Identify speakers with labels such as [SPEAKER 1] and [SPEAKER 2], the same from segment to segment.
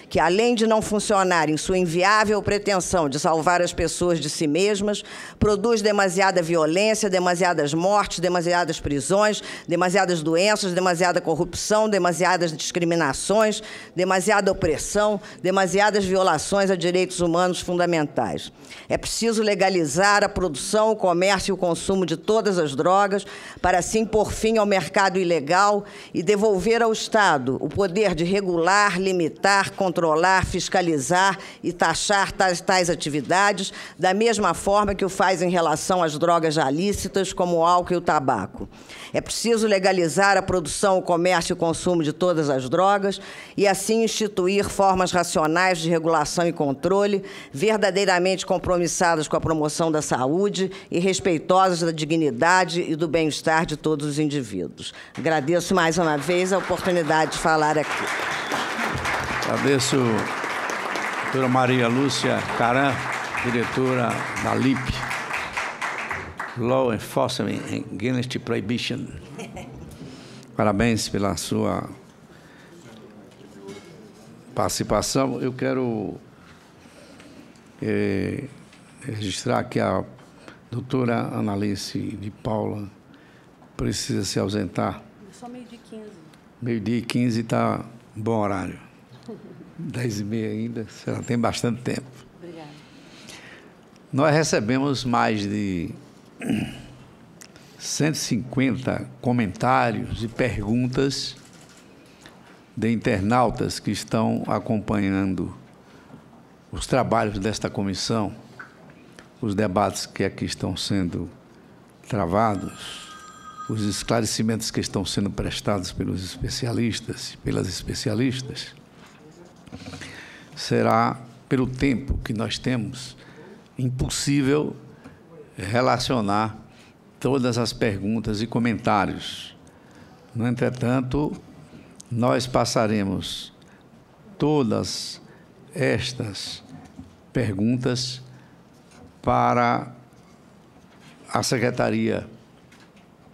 [SPEAKER 1] que, além de não funcionar em sua inviável pretensão de salvar as pessoas de si mesmas, produz demasiada violência, demasiadas mortes, demasiadas prisões, demasiadas doenças, demasiada corrupção, demasiadas discriminações, demasiada opressão, demasiadas violações a direitos humanos fundamentais. É preciso legalizar a produção, o comércio e o consumo de todas as drogas, para assim pôr fim ao mercado ilegal e devolver ao Estado o poder de regular, limitar, controlar, fiscalizar e taxar tais atividades, da mesma forma que o faz em relação às drogas já lícitas, como o álcool e o tabaco. É preciso legalizar a produção, o comércio e o consumo de todas as drogas e, assim, instituir formas racionais de regulação e controle, verdadeiramente compromissadas com a promoção da saúde e respeitosas da dignidade e do bem-estar de todos os indivíduos. Agradeço mais uma vez a oportunidade de falar aqui.
[SPEAKER 2] Agradeço a doutora Maria Lúcia Caram, diretora da LIP, Law Enforcement Against Prohibition. Parabéns pela sua participação. Eu quero registrar que a doutora Analice de Paula precisa se ausentar.
[SPEAKER 3] Só meio-dia e 15.
[SPEAKER 2] Meio-dia e 15 está bom horário. 10h30 ainda, ela tem bastante tempo.
[SPEAKER 3] Obrigada.
[SPEAKER 2] Nós recebemos mais de 150 comentários e perguntas de internautas que estão acompanhando os trabalhos desta comissão, os debates que aqui estão sendo travados, os esclarecimentos que estão sendo prestados pelos especialistas e pelas especialistas. Será, pelo tempo que nós temos, impossível relacionar todas as perguntas e comentários. No entretanto, nós passaremos todas estas perguntas para a secretaria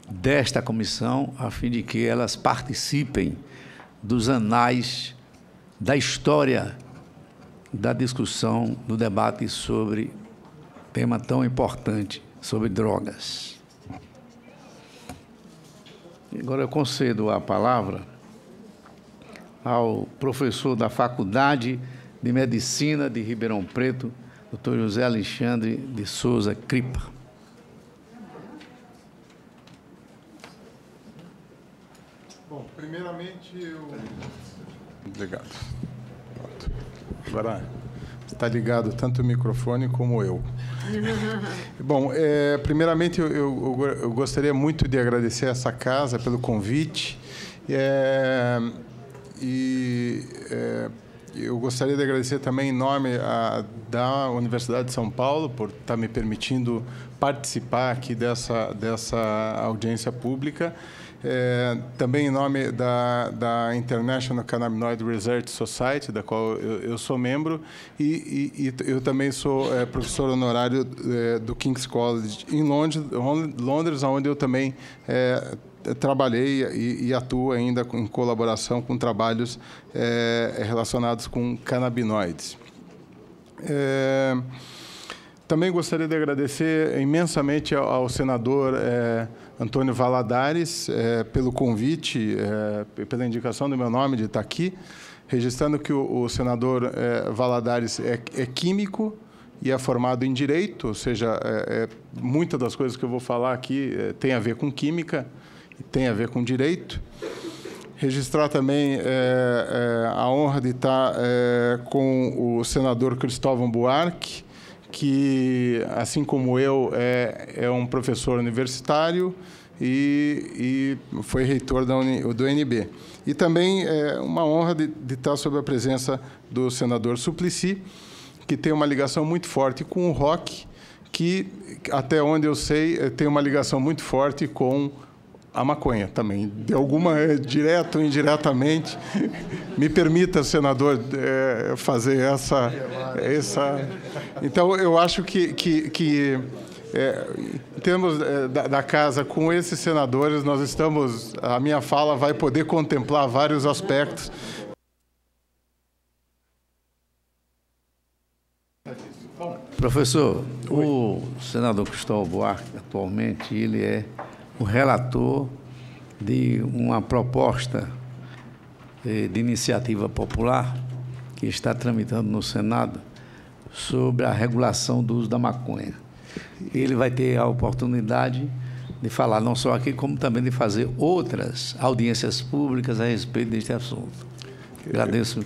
[SPEAKER 2] desta comissão, a fim de que elas participem dos anais da história da discussão, do debate sobre tema tão importante, sobre drogas. Agora eu concedo a palavra ao professor da Faculdade de Medicina de Ribeirão Preto, Dr. José Alexandre de Souza Cripa.
[SPEAKER 4] Bom, primeiramente eu... Obrigado. Pronto. Agora está ligado tanto o microfone como eu. Bom, primeiramente eu gostaria muito de agradecer a essa casa pelo convite. Eu gostaria de agradecer também em nome da Universidade de São Paulo por estar me permitindo participar aqui dessa audiência pública. Também em nome da International Cannabinoid Research Society, da qual eu sou membro, e eu também sou professor honorário do King's College em Londres, onde eu também trabalhei e atuo ainda em colaboração com trabalhos relacionados com canabinoides. Também gostaria de agradecer imensamente ao senador Antônio Valadares pelo convite, pela indicação do meu nome de estar aqui, registrando que o senador Valadares é químico e é formado em Direito, ou seja, muitas das coisas que eu vou falar aqui tem a ver com química e tem a ver com Direito. Registrar também a honra de estar com o senador Cristóvão Buarque, que, assim como eu, é um professor universitário e foi reitor do UNB. E também é uma honra de estar sob a presença do senador Suplicy, que tem uma ligação muito forte com o rock, que, até onde eu sei, tem uma ligação muito forte com a maconha também, de alguma, direto ou indiretamente. Me permita, senador, fazer essa... Então, eu acho que em termos da casa, com esses senadores, nós estamos... A minha fala vai poder contemplar vários aspectos.
[SPEAKER 2] Professor, o senador Cristóvão Buarque, atualmente, ele é o relator de uma proposta de iniciativa popular que está tramitando no Senado sobre a regulação do uso da maconha. Ele vai ter a oportunidade de falar não só aqui, como também de fazer outras audiências públicas a respeito deste assunto. Agradeço,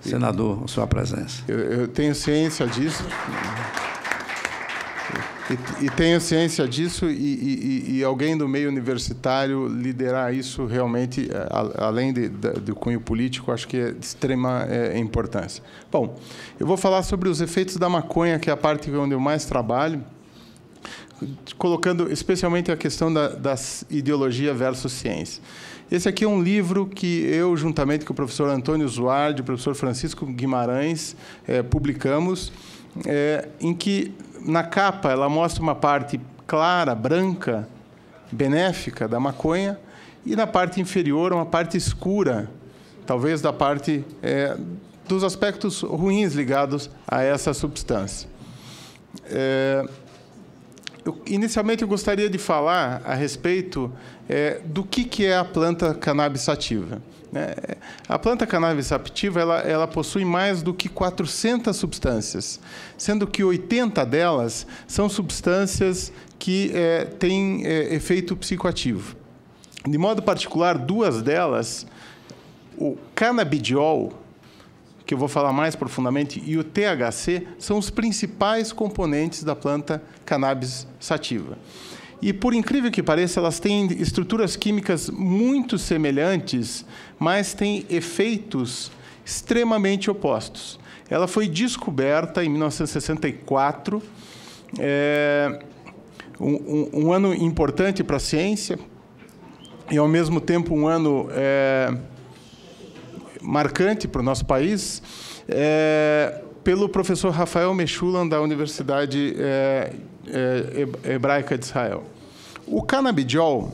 [SPEAKER 2] senador, a sua presença.
[SPEAKER 4] Eu tenho ciência disso. E tenho ciência disso, e alguém do meio universitário liderar isso realmente, além do cunho político, acho que é de extrema importância. Bom, eu vou falar sobre os efeitos da maconha, que é a parte onde eu mais trabalho, colocando especialmente a questão da ideologia versus ciência. Esse aqui é um livro que eu, juntamente com o professor Antônio Zuardi e o professor Francisco Guimarães, publicamos, em que, na capa, ela mostra uma parte clara, branca, benéfica da maconha, e na parte inferior, uma parte escura, talvez da parte dos aspectos ruins ligados a essa substância. Inicialmente, eu gostaria de falar a respeito do que é a planta cannabis sativa. A planta cannabis sativa ela possui mais do que 400 substâncias, sendo que 80 delas são substâncias que têm efeito psicoativo. De modo particular, 2 delas, o canabidiol, que eu vou falar mais profundamente, e o THC, são os principais componentes da planta cannabis sativa. E, por incrível que pareça, elas têm estruturas químicas muito semelhantes, mas têm efeitos extremamente opostos. Ela foi descoberta em 1964, um ano importante para a ciência, e, ao mesmo tempo, um ano marcante para o nosso país, pelo professor Rafael Meshulam, da Universidade Hebraica de Israel. O canabidiol,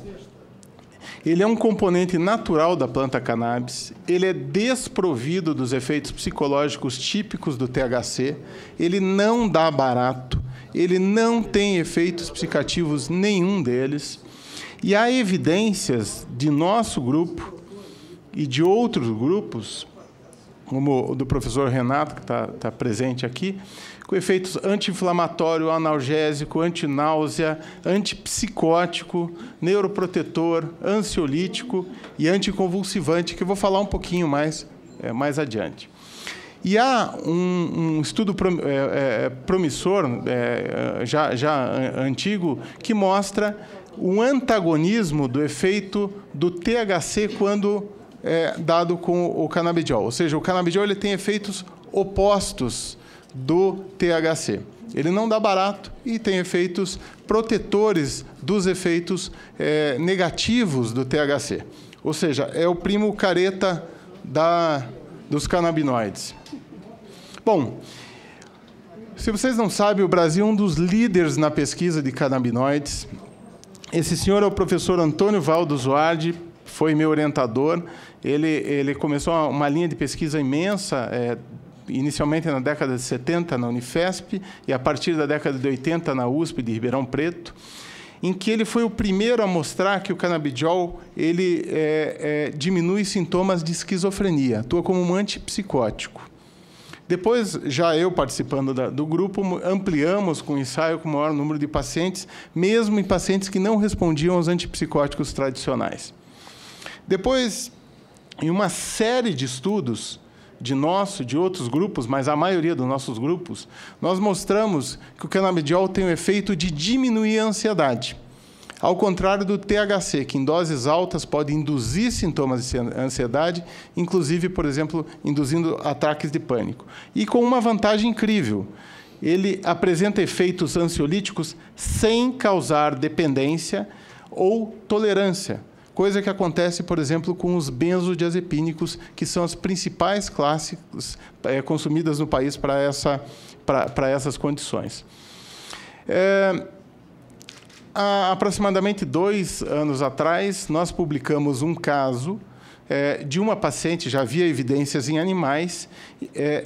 [SPEAKER 4] ele é um componente natural da planta cannabis, ele é desprovido dos efeitos psicológicos típicos do THC, ele não dá barato, ele não tem efeitos psicoativos nenhum deles, e há evidências de nosso grupo e de outros grupos, como o do professor Renato, que está presente aqui, com efeitos anti-inflamatório, analgésico, antináusea, antipsicótico, neuroprotetor, ansiolítico e anticonvulsivante, que eu vou falar um pouquinho mais adiante. E há um estudo promissor, já antigo, que mostra o antagonismo do efeito do THC quando dado com o canabidiol. Ou seja, o canabidiol ele tem efeitos opostos do THC. Ele não dá barato e tem efeitos protetores dos efeitos negativos do THC. Ou seja, é o primo careta dos canabinoides. Bom, se vocês não sabem, o Brasil é um dos líderes na pesquisa de canabinoides. Esse senhor é o professor Antônio Valdo Zuardi, foi meu orientador. Ele começou uma linha de pesquisa imensa, inicialmente na década de 70 na Unifesp e a partir da década de 80 na USP de Ribeirão Preto, em que ele foi o primeiro a mostrar que o canabidiol ele diminui sintomas de esquizofrenia, atua como um antipsicótico. Depois, já eu participando do grupo, ampliamos com ensaio com o maior número de pacientes, mesmo em pacientes que não respondiam aos antipsicóticos tradicionais. Depois, em uma série de estudos de outros grupos, mas a maioria dos nossos grupos, nós mostramos que o canabidiol tem o efeito de diminuir a ansiedade. Ao contrário do THC, que em doses altas pode induzir sintomas de ansiedade, inclusive, por exemplo, induzindo ataques de pânico. E com uma vantagem incrível, ele apresenta efeitos ansiolíticos sem causar dependência ou tolerância, coisa que acontece, por exemplo, com os benzodiazepínicos, que são as principais classes consumidas no país para essas condições. Há aproximadamente 2 anos atrás, nós publicamos um caso de uma paciente, já havia evidências em animais,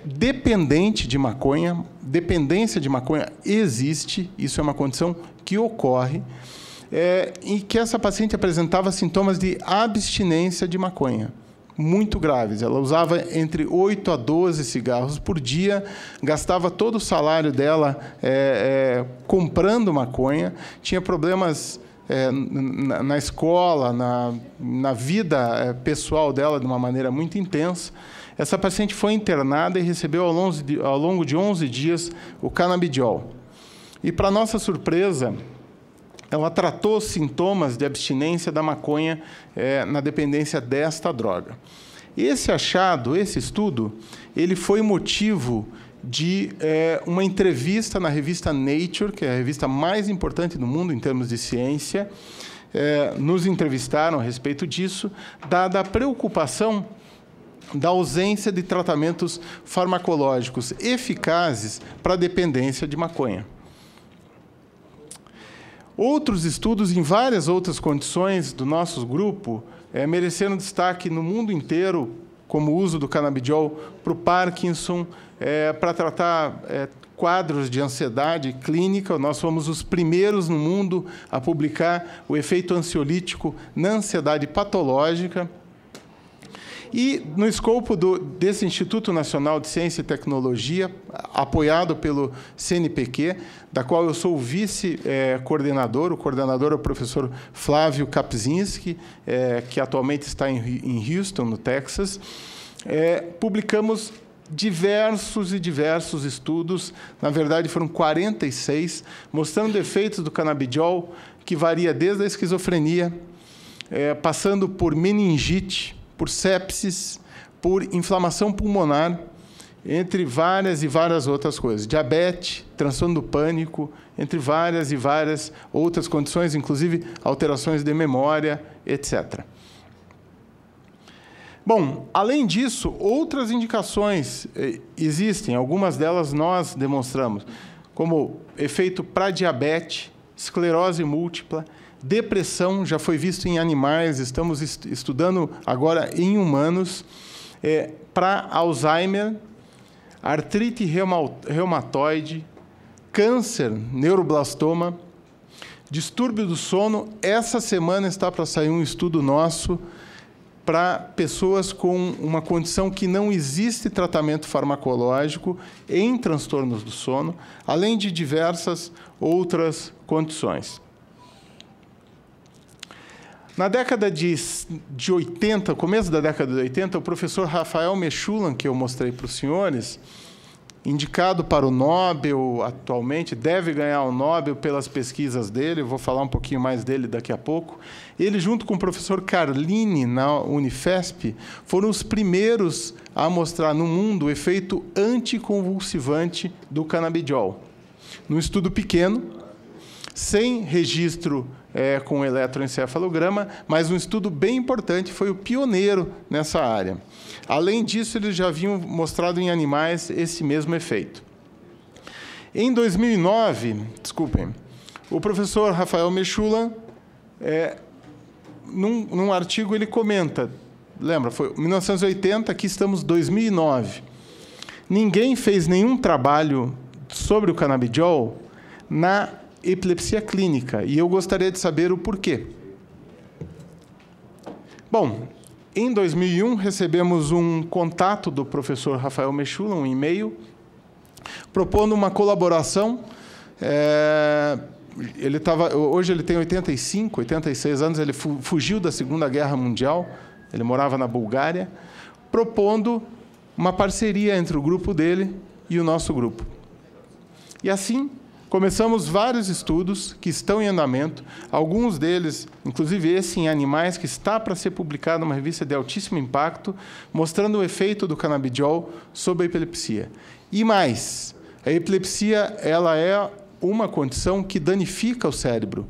[SPEAKER 4] dependente de maconha. Dependência de maconha existe, isso é uma condição que ocorre, e que essa paciente apresentava sintomas de abstinência de maconha, muito graves. Ela usava entre 8 a 12 cigarros por dia, gastava todo o salário dela comprando maconha, tinha problemas na escola, na vida pessoal dela de uma maneira muito intensa. Essa paciente foi internada e recebeu ao longo de 11 dias o canabidiol. E, para nossa surpresa, ela tratou sintomas de abstinência da maconha na dependência desta droga. Esse achado, esse estudo, ele foi motivo de uma entrevista na revista Nature, que é a revista mais importante do mundo em termos de ciência. Nos entrevistaram a respeito disso, dada a preocupação da ausência de tratamentos farmacológicos eficazes para a dependência de maconha. Outros estudos em várias outras condições do nosso grupo mereceram destaque no mundo inteiro, como o uso do canabidiol para o Parkinson, para tratar quadros de ansiedade clínica. Nós fomos os primeiros no mundo a publicar o efeito ansiolítico na ansiedade patológica. E, no escopo desse Instituto Nacional de Ciência e Tecnologia, apoiado pelo CNPq, da qual eu sou o vice-coordenador, o coordenador é o professor Flávio Kapczynski, que atualmente está em Houston, no Texas, publicamos diversos estudos, na verdade foram 46, mostrando efeitos do canabidiol que varia desde a esquizofrenia, passando por meningite, por sepsis, por inflamação pulmonar, entre várias e várias outras coisas. Diabetes, transtorno do pânico, entre várias e várias outras condições, inclusive alterações de memória, etc. Bom, além disso, outras indicações existem, algumas delas nós demonstramos, como efeito para diabetes, esclerose múltipla, depressão, já foi visto em animais, estamos estudando agora em humanos, para Alzheimer, artrite reumatoide, câncer, neuroblastoma, distúrbio do sono. Essa semana está para sair um estudo nosso para pessoas com uma condição que não existe tratamento farmacológico em transtornos do sono, além de diversas outras condições. Na década de 80, começo da década de 80, o professor Rafael Mechoulam, que eu mostrei para os senhores, indicado para o Nobel atualmente, deve ganhar o Nobel pelas pesquisas dele, eu vou falar um pouquinho mais dele daqui a pouco. Ele, junto com o professor Carlini, na Unifesp, foram os primeiros a mostrar no mundo o efeito anticonvulsivante do canabidiol. Num estudo pequeno, sem registro com eletroencefalograma, mas um estudo bem importante, foi o pioneiro nessa área. Além disso, eles já haviam mostrado em animais esse mesmo efeito. Em 2009, o professor Rafael Mechoulam, num artigo, ele comenta, lembra, foi 1980, aqui estamos 2009. Ninguém fez nenhum trabalho sobre o canabidiol na epilepsia clínica, e eu gostaria de saber o porquê. Bom, em 2001, recebemos um contato do professor Rafael Mechoulam, um e-mail, propondo uma colaboração. Hoje ele tem 85, 86 anos, ele fugiu da Segunda Guerra Mundial, ele morava na Bulgária, propondo uma parceria entre o grupo dele e o nosso grupo. E assim, começamos vários estudos que estão em andamento, alguns deles, inclusive esse em animais, que está para ser publicado numa revista de altíssimo impacto, mostrando o efeito do canabidiol sobre a epilepsia. E mais, a epilepsia ela é uma condição que danifica o cérebro.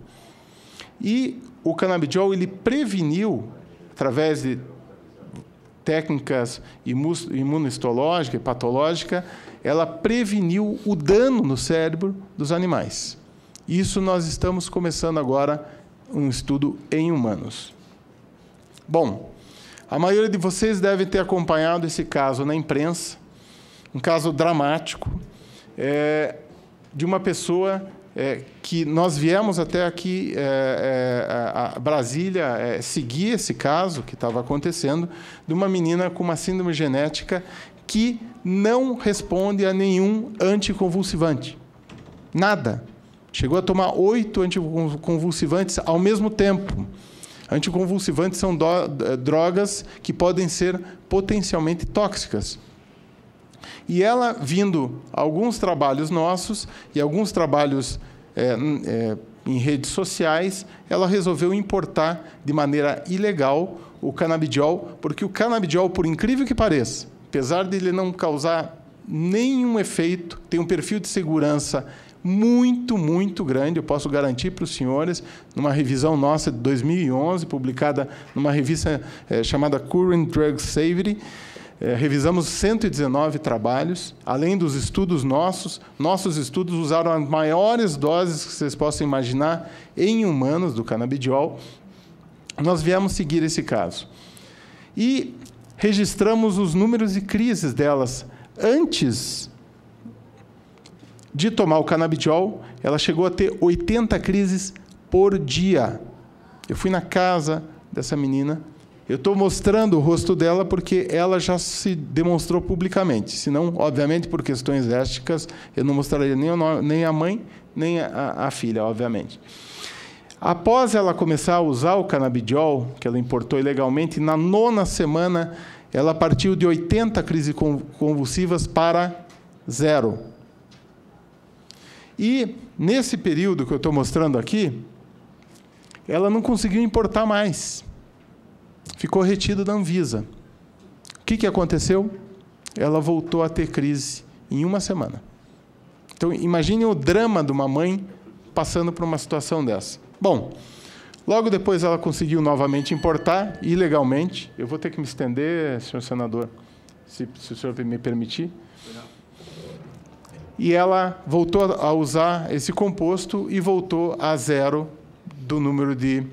[SPEAKER 4] E o canabidiol ele preveniu, através de técnicas imunohistológica e patológica, ela preveniu o dano no cérebro dos animais. Isso nós estamos começando agora um estudo em humanos. Bom, A maioria de vocês deve ter acompanhado esse caso na imprensa, um caso dramático, de uma pessoa que nós viemos até aqui, a Brasília, seguir esse caso que estava acontecendo, de uma menina com uma síndrome genética que não responde a nenhum anticonvulsivante. Nada. Chegou a tomar 8 anticonvulsivantes ao mesmo tempo. Anticonvulsivantes são drogas que podem ser potencialmente tóxicas. E ela, vindo alguns trabalhos nossos e alguns trabalhos em redes sociais, ela resolveu importar de maneira ilegal o canabidiol, porque o canabidiol, por incrível que pareça, apesar de ele não causar nenhum efeito, tem um perfil de segurança muito, muito grande, eu posso garantir para os senhores, numa revisão nossa de 2011, publicada numa revista chamada Current Drug Safety, revisamos 119 trabalhos, além dos estudos nossos estudos usaram as maiores doses que vocês possam imaginar em humanos do canabidiol. Nós viemos seguir esse caso. E registramos os números de crises delas. Antes de tomar o canabidiol, ela chegou a ter 80 crises por dia. Eu fui na casa dessa menina. Eu estou mostrando o rosto dela porque ela já se demonstrou publicamente. Senão, obviamente, por questões éticas, eu não mostraria nem a mãe, nem a filha, obviamente. Após ela começar a usar o canabidiol, que ela importou ilegalmente, na 9ª semana, ela partiu de 80 crises convulsivas para 0. E, nesse período que eu estou mostrando aqui, ela não conseguiu importar mais. Ficou retida da Anvisa. O que aconteceu? Ela voltou a ter crise em 1 semana. Então, imagine o drama de uma mãe passando por uma situação dessa. Bom, logo depois ela conseguiu novamente importar, ilegalmente. Eu vou ter que me estender, senhor senador, se o senhor me permitir. E ela voltou a usar esse composto e voltou a 0 do número de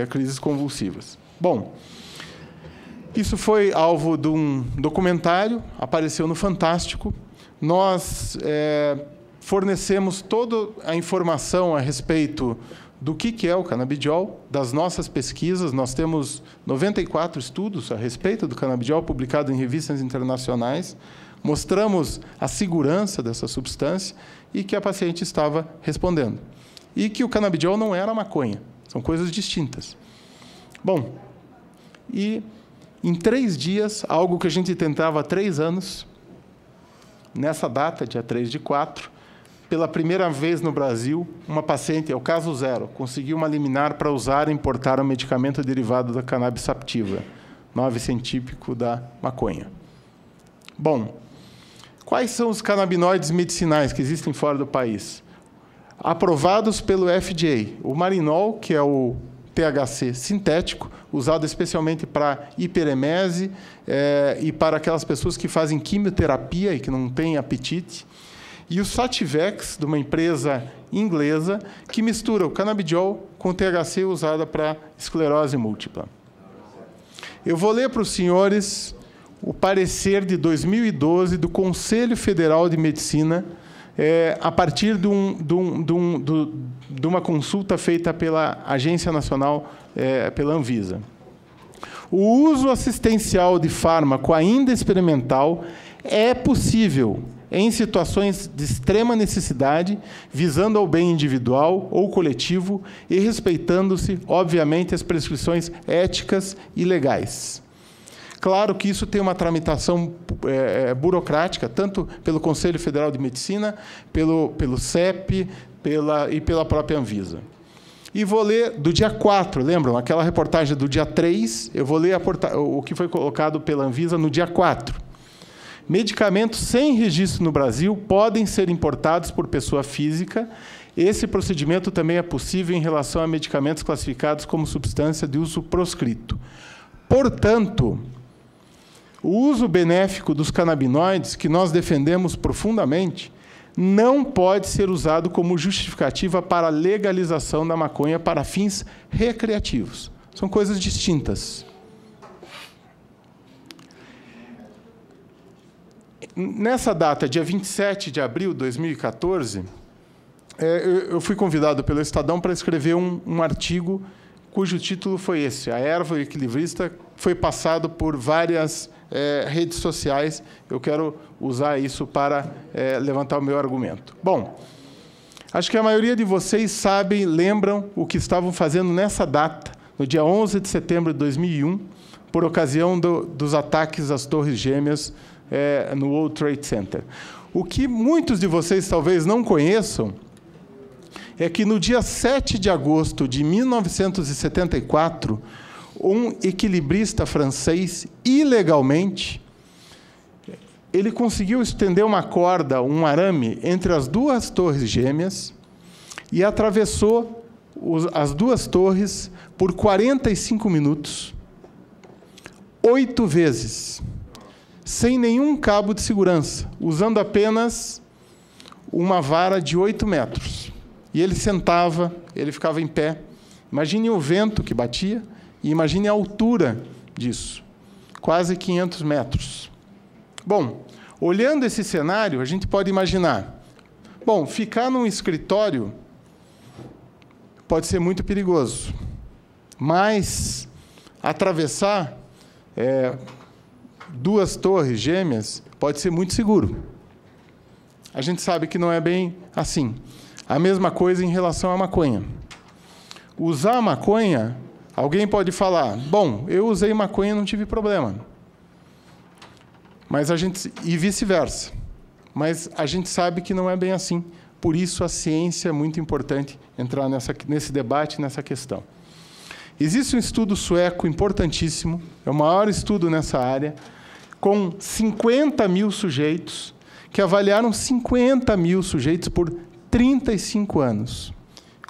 [SPEAKER 4] crises convulsivas. Bom, isso foi alvo de um documentário, apareceu no Fantástico. Nós fornecemos toda a informação a respeito do que é o canabidiol, das nossas pesquisas. Nós temos 94 estudos a respeito do canabidiol publicados em revistas internacionais. Mostramos a segurança dessa substância e que a paciente estava respondendo. E que o canabidiol não era maconha. São coisas distintas. Bom, e em 3 dias, algo que a gente tentava há 3 anos, nessa data, dia 3/4, pela primeira vez no Brasil, uma paciente, é o caso 0, conseguiu uma liminar para usar e importar um medicamento derivado da cannabis sativa, 9-científico da maconha. Bom, quais são os canabinoides medicinais que existem fora do país? Aprovados pelo FDA. O Marinol, que é o THC sintético, usado especialmente para hiperemese e para aquelas pessoas que fazem quimioterapia e que não têm apetite. E o Sativex, de uma empresa inglesa, que mistura o canabidiol com o THC usado para esclerose múltipla. Eu vou ler para os senhores o parecer de 2012 do Conselho Federal de Medicina, a partir de uma consulta feita pela Agência Nacional, pela Anvisa. O uso assistencial de fármaco ainda experimental é possível em situações de extrema necessidade, visando ao bem individual ou coletivo e respeitando-se, obviamente, as prescrições éticas e legais. Claro que isso tem uma tramitação burocrática, tanto pelo Conselho Federal de Medicina, pelo CEP e pela própria Anvisa. E vou ler do dia 4, lembram? Aquela reportagem do dia 3, eu vou ler o que foi colocado pela Anvisa no dia 4. Medicamentos sem registro no Brasil podem ser importados por pessoa física. Esse procedimento também é possível em relação a medicamentos classificados como substância de uso proscrito. Portanto, o uso benéfico dos canabinoides, que nós defendemos profundamente, não pode ser usado como justificativa para a legalização da maconha para fins recreativos. São coisas distintas. nessa data, dia 27 de abril de 2014, eu fui convidado pelo Estadão para escrever um artigo cujo título foi esse: A Erva Equilibrista foi passado por várias redes sociais. Eu quero usar isso para levantar o meu argumento. Bom, acho que a maioria de vocês sabem, lembram o que estavam fazendo nessa data, no dia 11 de setembro de 2001, por ocasião dos ataques às Torres Gêmeas no World Trade Center. O que muitos de vocês talvez não conheçam é que, no dia 7 de agosto de 1974, um equilibrista francês, ilegalmente, ele conseguiu estender uma corda, um arame, entre as duas torres gêmeas e atravessou as duas torres por 45 minutos, 8 vezes, sem nenhum cabo de segurança, usando apenas uma vara de 8 metros. E ele sentava, ele ficava em pé. Imagine o vento que batia e imagine a altura disso, quase 500 metros. Bom, olhando esse cenário, a gente pode imaginar, bom, ficar num escritório pode ser muito perigoso, mas atravessar duas torres gêmeas pode ser muito seguro. A gente sabe que não é bem assim. A mesma coisa em relação à maconha. Usar a maconha, alguém pode falar, bom, eu usei maconha e não tive problema. Mas e vice-versa. Mas a gente sabe que não é bem assim. Por isso, a ciência é muito importante entrar nesse debate, nessa questão. Existe um estudo sueco importantíssimo, é o maior estudo nessa área, com 50 mil sujeitos, que avaliaram 50 mil sujeitos por 35 anos.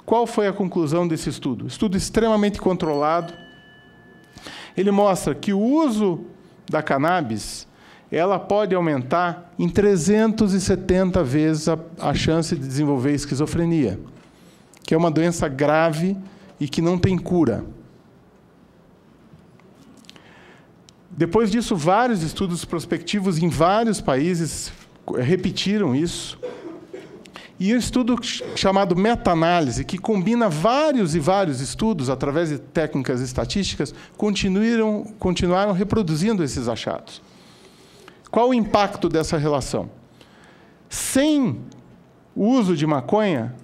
[SPEAKER 4] Qual foi a conclusão desse estudo? Estudo extremamente controlado. Ele mostra que o uso da cannabis, ela pode aumentar em 370 vezes a chance de desenvolver esquizofrenia, que é uma doença grave e que não tem cura. Depois disso, vários estudos prospectivos em vários países repetiram isso. E um estudo chamado meta-análise, que combina vários e vários estudos, através de técnicas estatísticas, continuaram reproduzindo esses achados. Qual o impacto dessa relação? Sem o uso de maconha,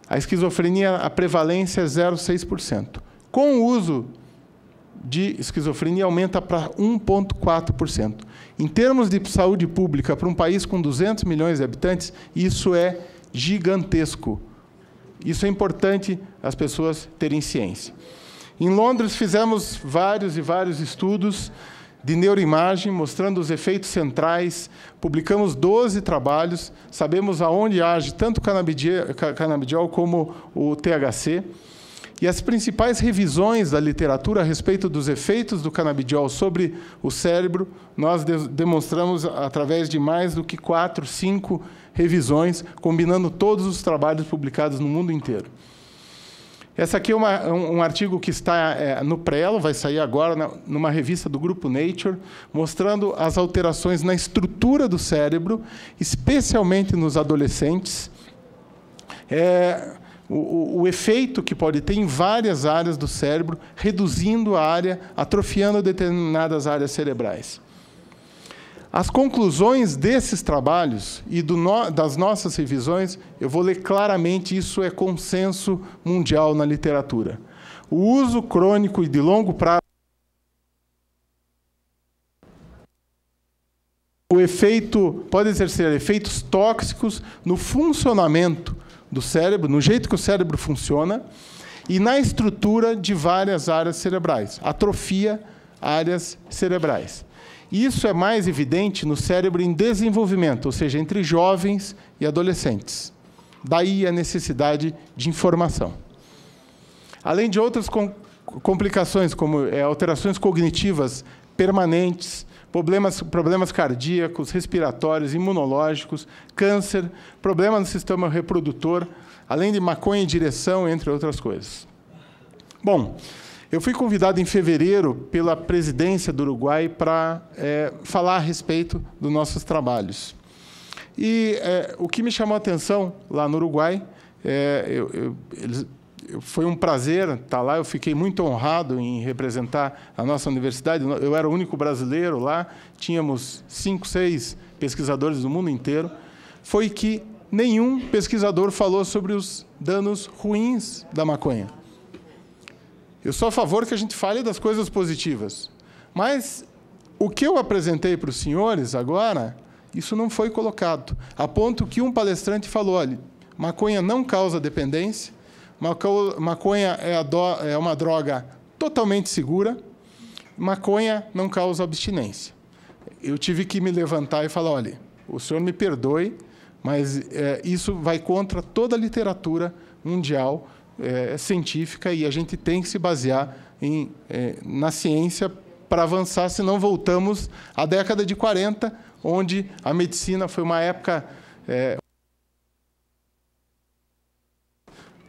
[SPEAKER 4] a esquizofrenia, a prevalência é 0,6%. Com o uso de esquizofrenia, aumenta para 1,4%. Em termos de saúde pública, para um país com 200 milhões de habitantes, isso é gigantesco. Isso é importante as pessoas terem ciência. Em Londres, fizemos vários e vários estudos de neuroimagem, mostrando os efeitos centrais, publicamos 12 trabalhos, sabemos aonde age tanto o canabidiol como o THC, e as principais revisões da literatura a respeito dos efeitos do canabidiol sobre o cérebro, nós demonstramos através de mais do que 4, 5 revisões, combinando todos os trabalhos publicados no mundo inteiro. Esse aqui é um artigo que está no Prelo, vai sair agora numa revista do grupo Nature, mostrando as alterações na estrutura do cérebro, especialmente nos adolescentes, o efeito que pode ter em várias áreas do cérebro, reduzindo a área, atrofiando determinadas áreas cerebrais. As conclusões desses trabalhos e das nossas revisões, eu vou ler claramente, isso é consenso mundial na literatura. O uso crônico e de longo prazo, o efeito pode exercer efeitos tóxicos no funcionamento do cérebro, no jeito que o cérebro funciona, e na estrutura de várias áreas cerebrais. Atrofia áreas cerebrais. Isso é mais evidente no cérebro em desenvolvimento, ou seja, entre jovens e adolescentes. Daí a necessidade de informação. Além de outras complicações, como alterações cognitivas permanentes, problemas cardíacos, respiratórios, imunológicos, câncer, problemas no sistema reprodutor, além de maconha e direção, entre outras coisas. Bom, Eu fui convidado em fevereiro pela presidência do Uruguai para falar a respeito dos nossos trabalhos. E o que me chamou a atenção lá no Uruguai, foi um prazer estar lá, eu fiquei muito honrado em representar a nossa universidade. Eu era o único brasileiro lá, tínhamos 5, 6 pesquisadores do mundo inteiro. Foi que nenhum pesquisador falou sobre os danos ruins da maconha. Eu sou a favor que a gente fale das coisas positivas. Mas o que eu apresentei para os senhores agora, isso não foi colocado. A ponto que um palestrante falou, olha, maconha não causa dependência, maconha é uma droga totalmente segura, maconha não causa abstinência. Eu tive que me levantar e falar, olha, o senhor me perdoe, mas isso vai contra toda a literatura mundial científica e a gente tem que se basear na ciência para avançar, senão voltamos à década de 40, onde a medicina foi uma época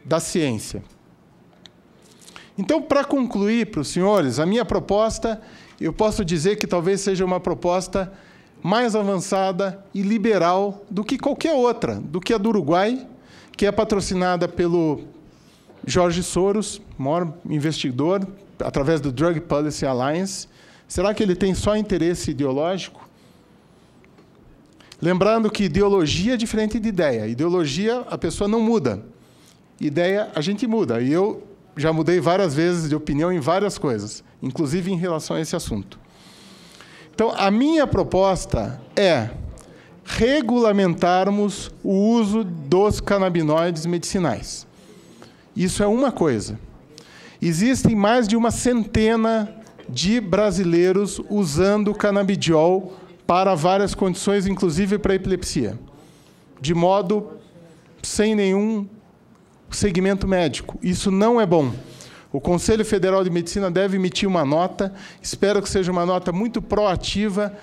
[SPEAKER 4] da ciência. Então, para concluir para os senhores, a minha proposta, eu posso dizer que talvez seja uma proposta mais avançada e liberal do que qualquer outra, do que a do Uruguai, que é patrocinada pelo Jorge Soros, maior investidor, através do Drug Policy Alliance. Será que ele tem só interesse ideológico? Lembrando que ideologia é diferente de ideia. Ideologia, a pessoa não muda. Ideia, a gente muda. E eu já mudei várias vezes de opinião em várias coisas, inclusive em relação a esse assunto. Então, a minha proposta é regulamentarmos o uso dos canabinoides medicinais. Isso é uma coisa. Existem mais de 100 de brasileiros usando canabidiol para várias condições, inclusive para epilepsia, de modo sem nenhum segmento médico. Isso não é bom. O Conselho Federal de Medicina deve emitir uma nota, espero que seja uma nota muito proativa,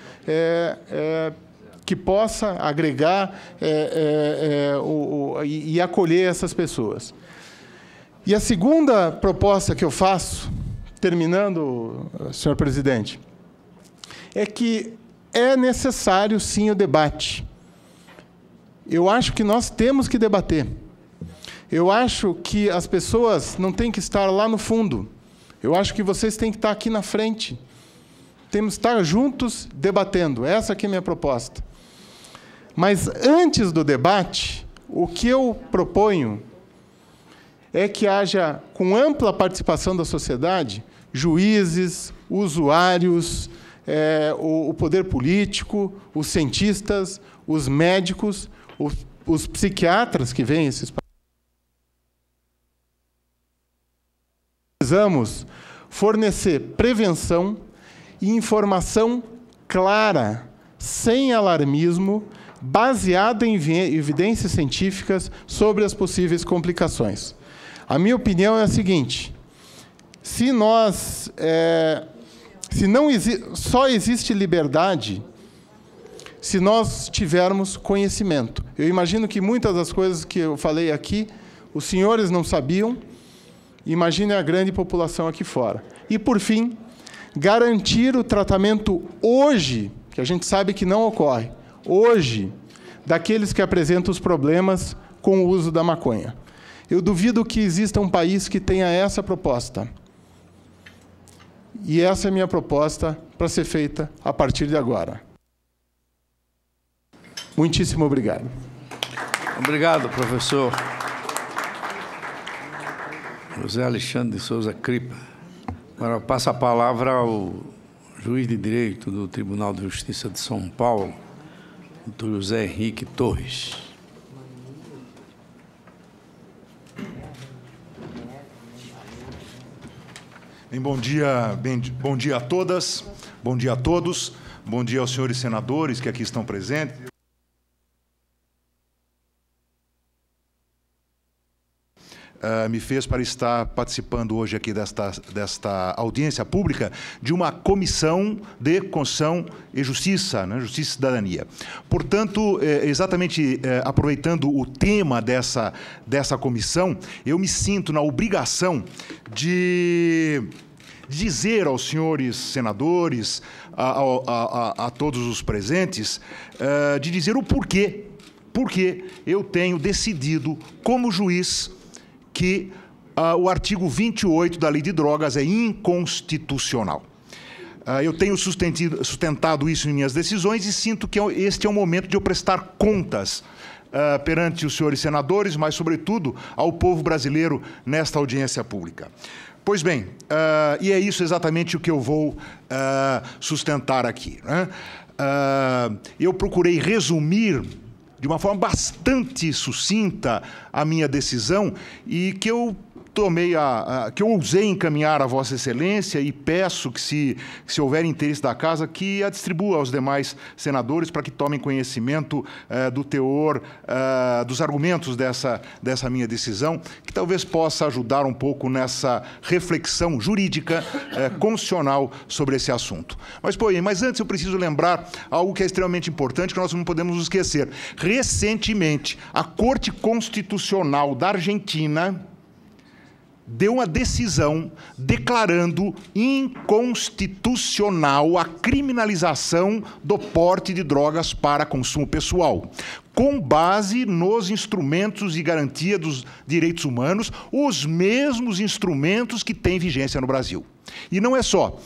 [SPEAKER 4] que possa agregar e acolher essas pessoas. E a segunda proposta que eu faço, terminando, senhor presidente, é que é necessário, sim, o debate. Eu acho que nós temos que debater. Eu acho que as pessoas não têm que estar lá no fundo. Eu acho que vocês têm que estar aqui na frente. Temos que estar juntos debatendo. Essa aqui é a minha proposta. Mas, antes do debate, o que eu proponho é que haja, com ampla participação da sociedade, juízes, usuários, o poder político, os cientistas, os médicos, os psiquiatras que vêm esses países. Precisamos fornecer prevenção e informação clara, sem alarmismo, baseada em evidências científicas sobre as possíveis complicações. A minha opinião é a seguinte: se só existe liberdade se nós tivermos conhecimento. Eu imagino que muitas das coisas que eu falei aqui, os senhores não sabiam. Imagine a grande população aqui fora. E, por fim, garantir o tratamento hoje, que a gente sabe que não ocorre, hoje, daqueles que apresentam os problemas com o uso da maconha. Eu duvido que exista um país que tenha essa proposta. E essa é a minha proposta para ser feita a partir de agora. Muitíssimo obrigado.
[SPEAKER 2] Obrigado, professor José Alexandre de Souza Cripa. Agora passa a palavra ao juiz de Direito do Tribunal de Justiça de São Paulo, doutor José Henrique Torres.
[SPEAKER 3] Bom dia a todas, bom dia a todos, bom dia aos senhores senadores que aqui estão presentes. Me fez para estar participando hoje aqui desta audiência pública de uma comissão de Constituição e Justiça, né, Justiça e Cidadania. Portanto, exatamente aproveitando o tema dessa comissão, eu me sinto na obrigação de dizer aos senhores senadores, a todos os presentes, de dizer o porquê. Porque eu tenho decidido, como juiz, que o artigo 28 da Lei de Drogas é inconstitucional. Eu tenho sustentado isso em minhas decisões e sinto que este é o momento de eu prestar contas perante os senhores senadores, mas, sobretudo, ao povo brasileiro nesta audiência pública. Pois bem, e é isso exatamente o que eu vou sustentar aqui, né? Eu procurei resumir de uma forma bastante sucinta a minha decisão e que eu que eu ousei encaminhar a Vossa Excelência e peço que, se houver interesse da Casa, que a distribua aos demais senadores para que tomem conhecimento do teor, dos argumentos dessa minha decisão, que talvez possa ajudar um pouco nessa reflexão jurídica, constitucional sobre esse assunto. Mas antes eu preciso lembrar algo que é extremamente importante, que nós não podemos nos esquecer. Recentemente, a Corte Constitucional da Argentina deu uma decisão declarando inconstitucional a criminalização do porte de drogas para consumo pessoal, com base nos instrumentos de garantia dos direitos humanos, os mesmos instrumentos que têm vigência no Brasil. E não é só.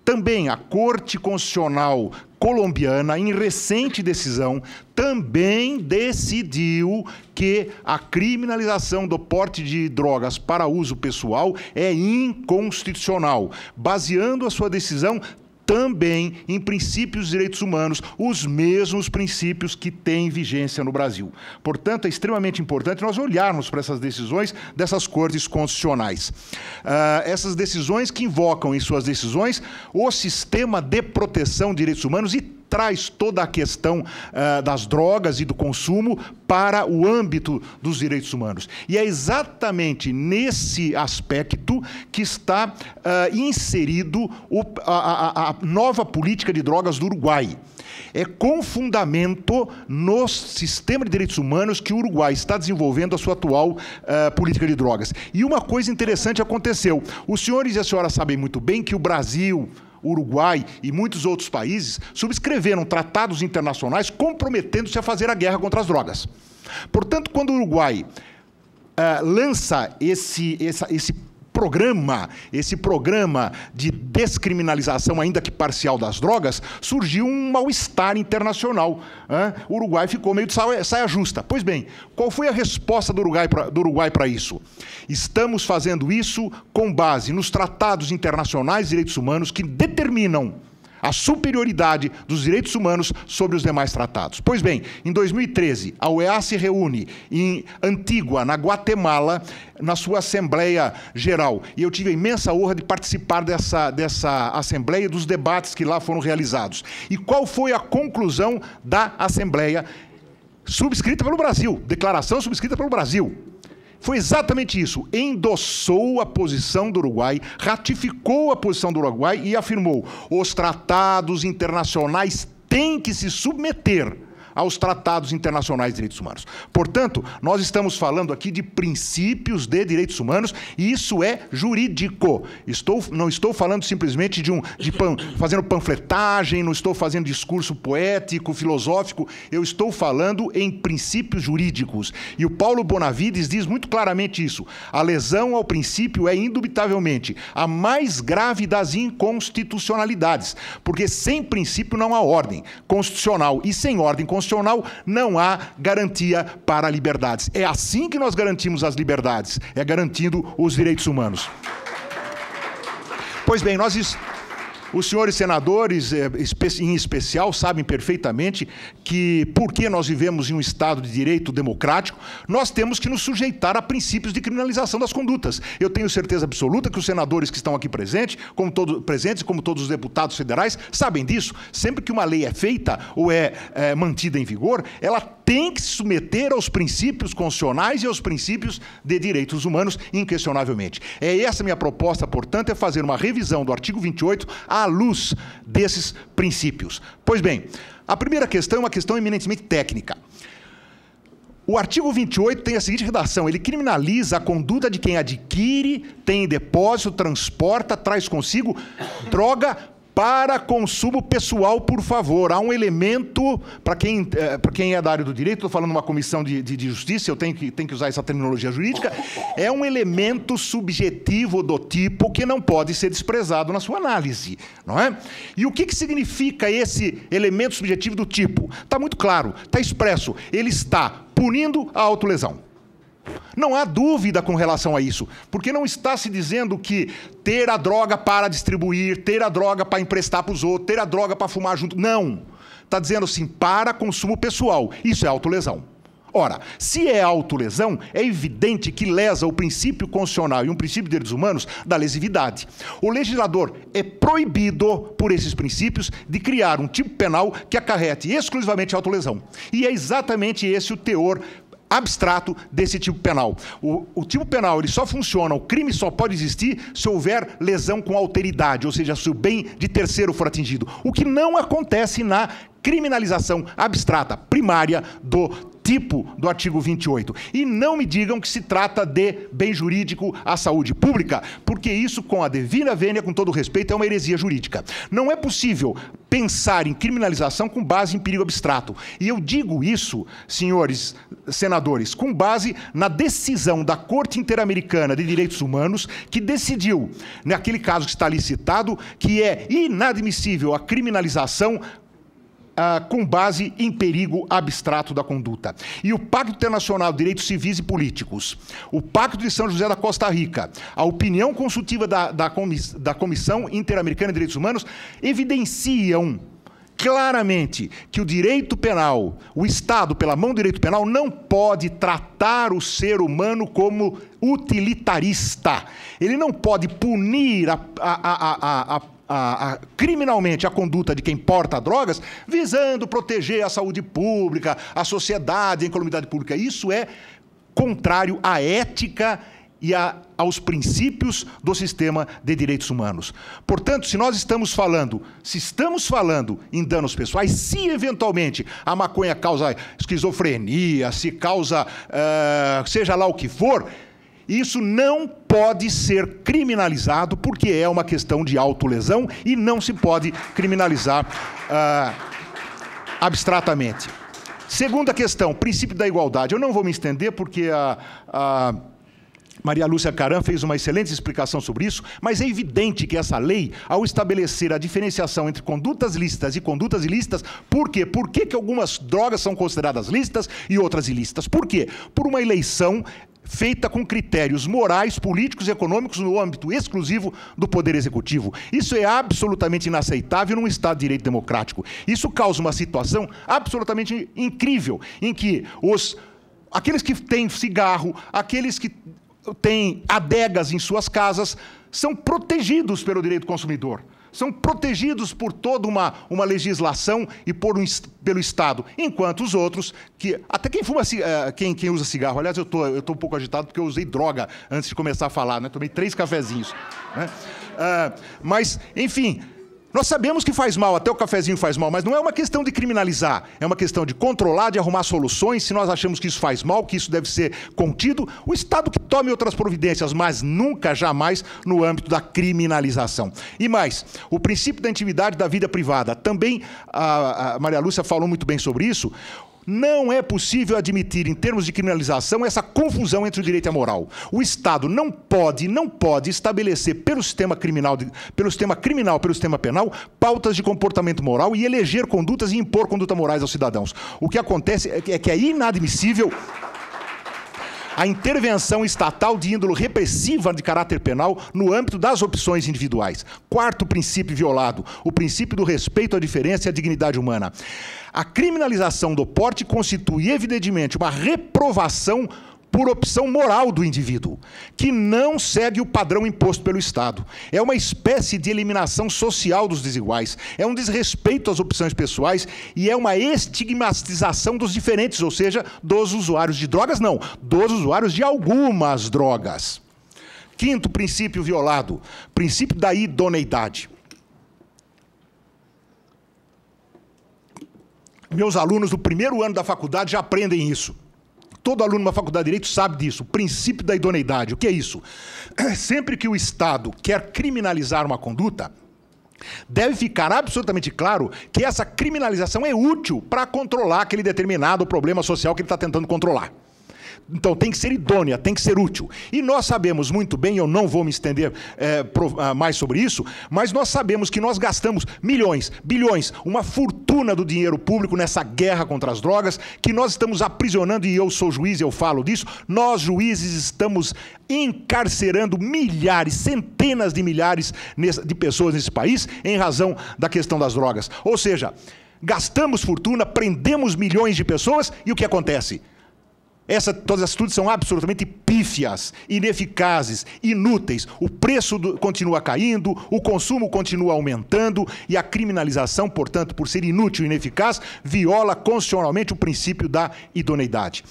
[SPEAKER 3] Também a Corte Constitucional colombiana, em recente decisão, também decidiu que a criminalização do porte de drogas para uso pessoal é inconstitucional, baseando a sua decisão também em princípios de direitos humanos, os mesmos princípios que têm vigência no Brasil. Portanto, é extremamente importante nós olharmos para essas decisões dessas cortes constitucionais. Essas decisões que invocam em suas decisões o sistema de proteção de direitos humanos e traz toda a questão das drogas e do consumo para o âmbito dos direitos humanos. E é exatamente nesse aspecto que está inserido a nova política de drogas do Uruguai. É com fundamento no sistema de direitos humanos que o Uruguai está desenvolvendo a sua atual política de drogas. E uma coisa interessante aconteceu. Os senhores e as senhoras sabem muito bem que o Brasil, Uruguai e muitos outros países subscreveram tratados internacionais comprometendo-se a fazer a guerra contra as drogas. Portanto, quando o Uruguai lança esse programa de descriminalização, ainda que parcial, das drogas, surgiu um mal-estar internacional. O Uruguai ficou meio de saia justa. Pois bem, qual foi a resposta do Uruguai para isso? Estamos fazendo isso com base nos tratados internacionais de direitos humanos que determinam a superioridade dos direitos humanos sobre os demais tratados. Pois bem, em 2013, a OEA se reúne em Antígua, na Guatemala, na sua Assembleia Geral. E eu tive a imensa honra de participar dessa Assembleia e dos debates que lá foram realizados. E qual foi a conclusão da Assembleia subscrita pelo Brasil? Declaração subscrita pelo Brasil. Foi exatamente isso. Endossou a posição do Uruguai, ratificou a posição do Uruguai e afirmou: os tratados internacionais têm que se submeter aos tratados internacionais de direitos humanos. Portanto, nós estamos falando aqui de princípios de direitos humanos e isso é jurídico. Não estou falando simplesmente fazendo panfletagem, não estou fazendo discurso poético, filosófico, eu estou falando em princípios jurídicos. E o Paulo Bonavides diz muito claramente isso. A lesão ao princípio é, indubitavelmente, a mais grave das inconstitucionalidades, porque sem princípio não há ordem constitucional e sem ordem constitucional não há garantia para liberdades. É assim que nós garantimos as liberdades, é garantindo os direitos humanos. Pois bem, os senhores senadores, em especial, sabem perfeitamente que, porque nós vivemos em um Estado de direito democrático, nós temos que nos sujeitar a princípios de criminalização das condutas. Eu tenho certeza absoluta que os senadores que estão aqui presentes, como todos os deputados federais, sabem disso. Sempre que uma lei é feita ou é mantida em vigor, ela tem que se submeter aos princípios constitucionais e aos princípios de direitos humanos, inquestionavelmente. Essa minha proposta, portanto, é fazer uma revisão do artigo 28 à luz desses princípios. Pois bem, a primeira questão é uma questão eminentemente técnica. O artigo 28 tem a seguinte redação: ele criminaliza a conduta de quem adquire, tem em depósito, transporta, traz consigo droga para consumo pessoal, por favor. Há um elemento, para quem é da área do direito, estou falando de uma comissão de justiça, eu tenho que usar essa terminologia jurídica, é um elemento subjetivo do tipo que não pode ser desprezado na sua análise, não é? E o que significa esse elemento subjetivo do tipo? Está muito claro, está expresso, ele está punindo a autolesão. Não há dúvida com relação a isso, porque não está se dizendo que ter a droga para distribuir, ter a droga para emprestar para os outros, ter a droga para fumar junto. Não. Está dizendo assim, para consumo pessoal. Isso é autolesão. Ora, se é autolesão, é evidente que lesa o princípio constitucional e um princípio de direitos humanos da lesividade. O legislador é proibido, por esses princípios, de criar um tipo penal que acarrete exclusivamente a autolesão. E é exatamente esse o teor abstrato desse tipo penal. O tipo penal ele só funciona, o crime só pode existir se houver lesão com alteridade, ou seja, se o bem de terceiro for atingido. O que não acontece na criminalização abstrata, primária, do tipo do artigo 28. E não me digam que se trata de bem jurídico à saúde pública, porque isso, com a devida vênia, com todo respeito, é uma heresia jurídica. Não é possível pensar em criminalização com base em perigo abstrato. E eu digo isso, senhores senadores, com base na decisão da Corte Interamericana de Direitos Humanos, que decidiu, naquele caso que está ali citado, que é inadmissível a criminalização com base em perigo abstrato da conduta. E o Pacto Internacional de Direitos Civis e Políticos, o Pacto de São José da Costa Rica, a opinião consultiva da Comissão Interamericana de Direitos Humanos evidenciam claramente que o direito penal, o Estado, pela mão do direito penal, não pode tratar o ser humano como utilitarista. Ele não pode punir criminalmente a conduta de quem porta drogas, visando proteger a saúde pública, a sociedade, a incolumidade pública. Isso é contrário à ética e aos princípios do sistema de direitos humanos. Portanto, se estamos falando em danos pessoais, se eventualmente a maconha causa esquizofrenia, se causa, seja lá o que for, isso não pode ser criminalizado, porque é uma questão de autolesão e não se pode criminalizar abstratamente. Segunda questão, princípio da igualdade. Eu não vou me estender, porque a Maria Lúcia Caram fez uma excelente explicação sobre isso, mas é evidente que essa lei, ao estabelecer a diferenciação entre condutas lícitas e condutas ilícitas, por quê? Por que algumas drogas são consideradas lícitas e outras ilícitas? Por quê? Por uma eleição feita com critérios morais, políticos e econômicos no âmbito exclusivo do Poder Executivo. Isso é absolutamente inaceitável num Estado de Direito Democrático. Isso causa uma situação absolutamente incrível, em que aqueles que têm cigarro, aqueles que têm adegas em suas casas, são protegidos pelo direito do consumidor. São protegidos por toda uma legislação e pelo Estado, enquanto os outros, até quem usa cigarro, aliás, eu estou um pouco agitado porque eu usei droga antes de começar a falar, né? Tomei 3 cafezinhos. Né? Mas, enfim, nós sabemos que faz mal, até o cafezinho faz mal, mas não é uma questão de criminalizar, é uma questão de controlar, de arrumar soluções. Se nós achamos que isso faz mal, que isso deve ser contido, o Estado que tome outras providências, mas nunca, jamais, no âmbito da criminalização. E mais, o princípio da intimidade da vida privada. Também a Maria Lúcia falou muito bem sobre isso. Não é possível admitir, em termos de criminalização, essa confusão entre o direito e a moral. O Estado não pode estabelecer pelo sistema criminal, pelo sistema penal, pautas de comportamento moral e eleger condutas e impor condutas morais aos cidadãos. O que acontece é que é inadmissível a intervenção estatal de índole repressiva de caráter penal no âmbito das opções individuais. Quarto princípio violado, o princípio do respeito à diferença e à dignidade humana. A criminalização do porte constitui, evidentemente, uma reprovação por opção moral do indivíduo, que não segue o padrão imposto pelo Estado. É uma espécie de eliminação social dos desiguais, é um desrespeito às opções pessoais e é uma estigmatização dos diferentes, ou seja, dos usuários de drogas, não, dos usuários de algumas drogas. Quinto princípio violado, princípio da idoneidade. Meus alunos do primeiro ano da faculdade já aprendem isso. Todo aluno da Faculdade de Direito sabe disso, o princípio da idoneidade. O que é isso? Sempre que o Estado quer criminalizar uma conduta, deve ficar absolutamente claro que essa criminalização é útil para controlar aquele determinado problema social que ele está tentando controlar. Então, tem que ser idônea, tem que ser útil. E nós sabemos muito bem, eu não vou me estender mais sobre isso, mas nós sabemos que nós gastamos milhões, bilhões, uma fortuna do dinheiro público nessa guerra contra as drogas, que nós estamos aprisionando, e eu sou juiz e eu falo disso, nós juízes estamos encarcerando milhares, centenas de milhares de pessoas nesse país em razão da questão das drogas. Ou seja, gastamos fortuna, prendemos milhões de pessoas e o que acontece? Todas as atitudes são absolutamente pífias, ineficazes, inúteis. O preço continua caindo, o consumo continua aumentando e a criminalização, portanto, por ser inútil e ineficaz, viola constitucionalmente o princípio da idoneidade.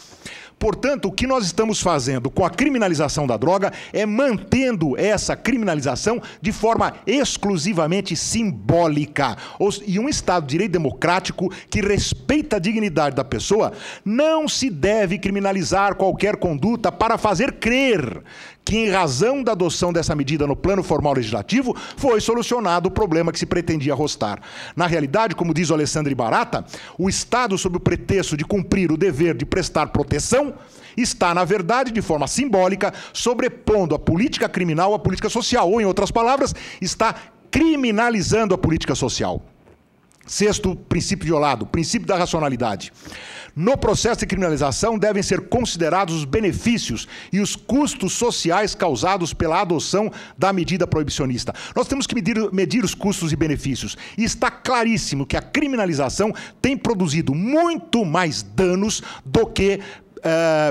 [SPEAKER 3] Portanto, o que nós estamos fazendo com a criminalização da droga é mantendo essa criminalização de forma exclusivamente simbólica. E um Estado de Direito democrático que respeita a dignidade da pessoa não se deve criminalizar qualquer conduta para fazer crer que, em razão da adoção dessa medida no plano formal legislativo, foi solucionado o problema que se pretendia arrostar. Na realidade, como diz o Alessandro Barata, o Estado, sob o pretexto de cumprir o dever de prestar proteção, está, na verdade, de forma simbólica, sobrepondo a política criminal à política social, ou, em outras palavras, está criminalizando a política social. Sexto princípio violado, princípio da racionalidade. No processo de criminalização devem ser considerados os benefícios e os custos sociais causados pela adoção da medida proibicionista. Nós temos que medir os custos e benefícios. E está claríssimo que a criminalização tem produzido muito mais danos do que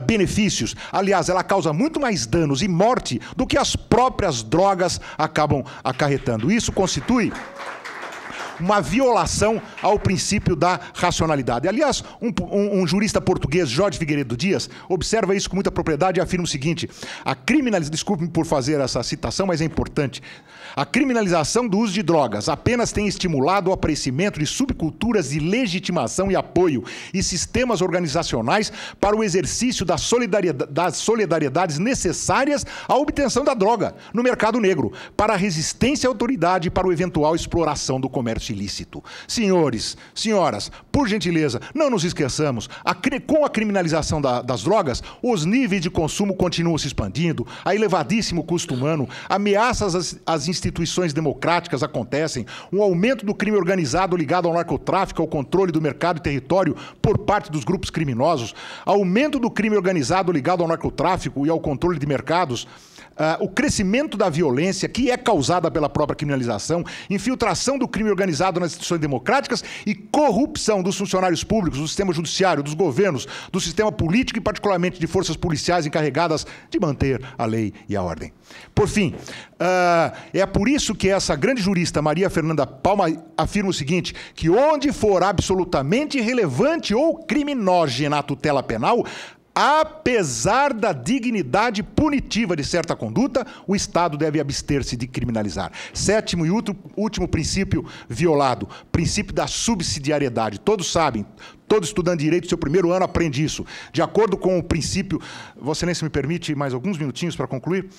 [SPEAKER 3] benefícios. Aliás, ela causa muito mais danos e morte do que as próprias drogas acabam acarretando. Isso constitui uma violação ao princípio da racionalidade. Aliás, um jurista português, Jorge Figueiredo Dias, observa isso com muita propriedade e afirma o seguinte: a criminalização, desculpe-me por fazer essa citação, mas é importante, a criminalização do uso de drogas apenas tem estimulado o aparecimento de subculturas de legitimação e apoio e sistemas organizacionais para o exercício das solidariedades necessárias à obtenção da droga no mercado negro, para a resistência à autoridade e para a eventual exploração do comércio ilícito. Senhores, senhoras, por gentileza, não nos esqueçamos, com a criminalização das drogas, os níveis de consumo continuam se expandindo, a elevadíssimo custo humano, ameaças às instituições democráticas acontecem, um aumento do crime organizado ligado ao narcotráfico, ao controle do mercado e território por parte dos grupos criminosos, aumento do crime organizado ligado ao narcotráfico e ao controle de mercados, o crescimento da violência, que é causada pela própria criminalização, infiltração do crime organizado nas instituições democráticas e corrupção dos funcionários públicos, do sistema judiciário, dos governos, do sistema político e particularmente de forças policiais encarregadas de manter a lei e a ordem. Por fim, é por isso que essa grande jurista, Maria Fernanda Palma, afirma o seguinte, que onde for absolutamente irrelevante ou criminógena a tutela penal, apesar da dignidade punitiva de certa conduta, o Estado deve abster-se de criminalizar. Sétimo e último princípio violado, princípio da subsidiariedade. Todos sabem, todo estudante de direito do seu primeiro ano aprende isso. De acordo com o princípio, Vossa Excelência me permite mais alguns minutinhos para concluir?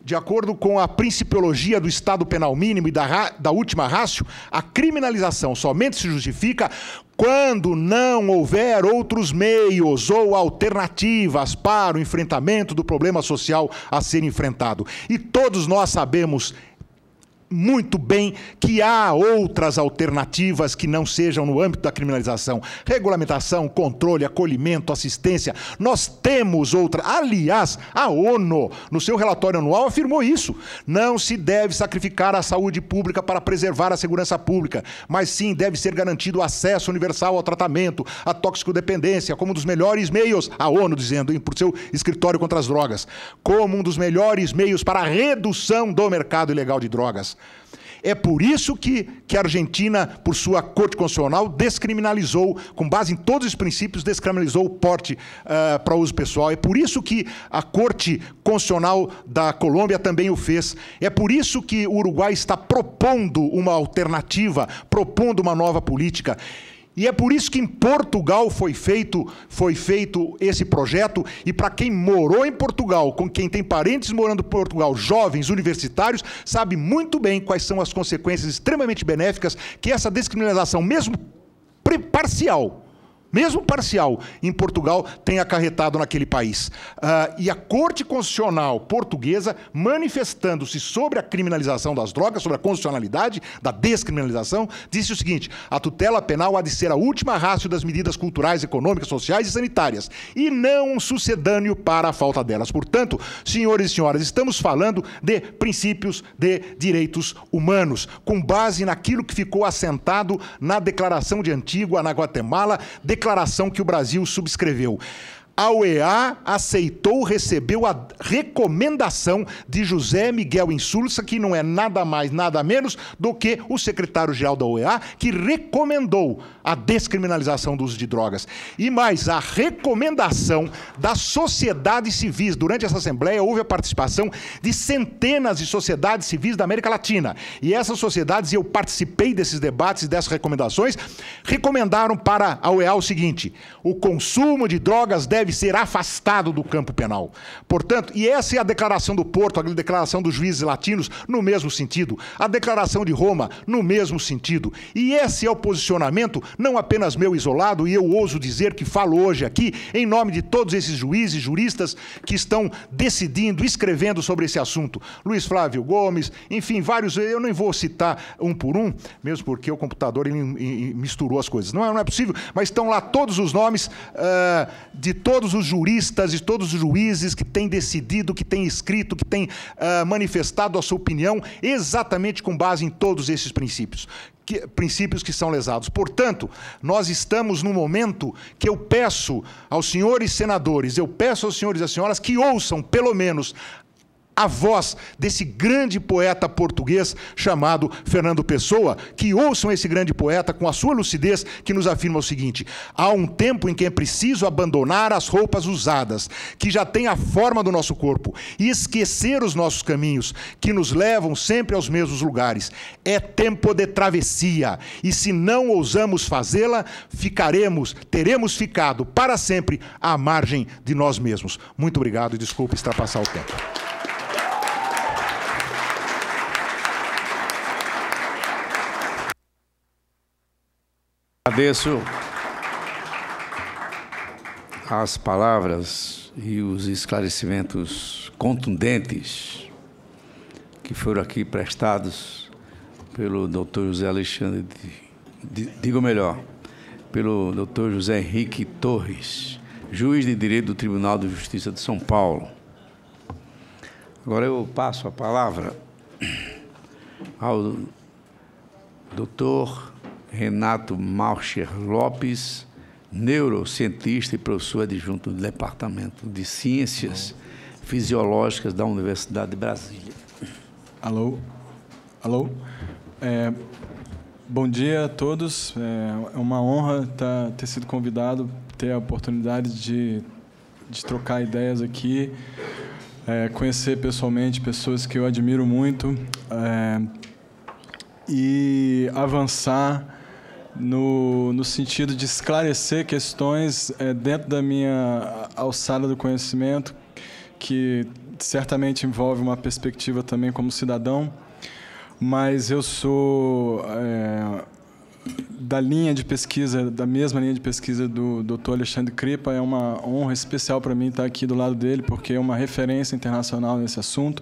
[SPEAKER 3] De acordo com a principiologia do Estado penal mínimo e da última ratio, a criminalização somente se justifica quando não houver outros meios ou alternativas para o enfrentamento do problema social a ser enfrentado. E todos nós sabemos muito bem que há outras alternativas que não sejam no âmbito da criminalização. Regulamentação, controle, acolhimento, assistência. Nós temos outra. Aliás, a ONU, no seu relatório anual, afirmou isso. Não se deve sacrificar a saúde pública para preservar a segurança pública, mas sim deve ser garantido o acesso universal ao tratamento, à toxicodependência, como um dos melhores meios, a ONU dizendo, por seu escritório contra as drogas, como um dos melhores meios para a redução do mercado ilegal de drogas. É por isso que a Argentina, por sua Corte Constitucional, descriminalizou, com base em todos os princípios, descriminalizou o porte para uso pessoal. É por isso que a Corte Constitucional da Colômbia também o fez. É por isso que o Uruguai está propondo uma alternativa, propondo uma nova política. E é por isso que em Portugal foi feito esse projeto, e para quem morou em Portugal, com quem tem parentes morando em Portugal, jovens, universitários, sabe muito bem quais são as consequências extremamente benéficas que essa descriminalização, mesmo parcial, em Portugal, tem acarretado naquele país. E a Corte Constitucional Portuguesa, manifestando-se sobre a criminalização das drogas, sobre a constitucionalidade da descriminalização, disse o seguinte: a tutela penal há de ser a última ratio das medidas culturais, econômicas, sociais e sanitárias, e não um sucedâneo para a falta delas. Portanto, senhores e senhoras, estamos falando de princípios de direitos humanos, com base naquilo que ficou assentado na Declaração de Antigua, na Guatemala, declaração que o Brasil subscreveu. A OEA recebeu a recomendação de José Miguel Insulza, que não é nada mais, nada menos do que o secretário-geral da OEA, que recomendou a descriminalização do uso de drogas. E mais, a recomendação das sociedades civis. Durante essa Assembleia houve a participação de centenas de sociedades civis da América Latina. E essas sociedades, e eu participei desses debates e dessas recomendações, recomendaram para a OEA o seguinte: o consumo de drogas deve ser afastado do campo penal. Portanto, e essa é a declaração do Porto, a declaração dos juízes latinos, no mesmo sentido, a declaração de Roma, no mesmo sentido. E esse é o posicionamento, não apenas meu isolado, e eu ouso dizer que falo hoje aqui, em nome de todos esses juízes, juristas, que estão decidindo, escrevendo sobre esse assunto. Luiz Flávio Gomes, enfim, vários, eu nem vou citar um por um, mesmo porque o computador ele misturou as coisas. Não é possível, mas estão lá todos os nomes de todos os juristas e todos os juízes que têm decidido, que têm escrito, que têm manifestado a sua opinião exatamente com base em todos esses princípios que são lesados. Portanto, nós estamos num momento que eu peço aos senhores senadores, eu peço aos senhores e às senhoras que ouçam, pelo menos, a voz desse grande poeta português chamado Fernando Pessoa, que ouçam esse grande poeta com a sua lucidez, que nos afirma o seguinte: há um tempo em que é preciso abandonar as roupas usadas, que já têm a forma do nosso corpo, e esquecer os nossos caminhos, que nos levam sempre aos mesmos lugares. É tempo de travessia, e se não ousamos fazê-la, teremos ficado para sempre à margem de nós mesmos. Muito obrigado e desculpe extrapassar o tempo.
[SPEAKER 2] Agradeço as palavras e os esclarecimentos contundentes que foram aqui prestados pelo Dr. José Alexandre, digo melhor, pelo Dr. José Henrique Torres, juiz de Direito do Tribunal de Justiça de São Paulo. Agora eu passo a palavra ao Dr. Renato Malcher Lopes, neurocientista e professor adjunto do Departamento de Ciências Fisiológicas da Universidade de Brasília.
[SPEAKER 5] Alô? Bom dia a todos. É uma honra ter sido convidado, ter a oportunidade de trocar ideias aqui, conhecer pessoalmente pessoas que eu admiro muito e avançar no sentido de esclarecer questões dentro da minha alçada do conhecimento, que certamente envolve uma perspectiva também como cidadão, mas eu sou da linha de pesquisa, da mesma linha de pesquisa do Dr. Alexandre Kripa. É uma honra especial para mim estar aqui do lado dele, porque é uma referência internacional nesse assunto.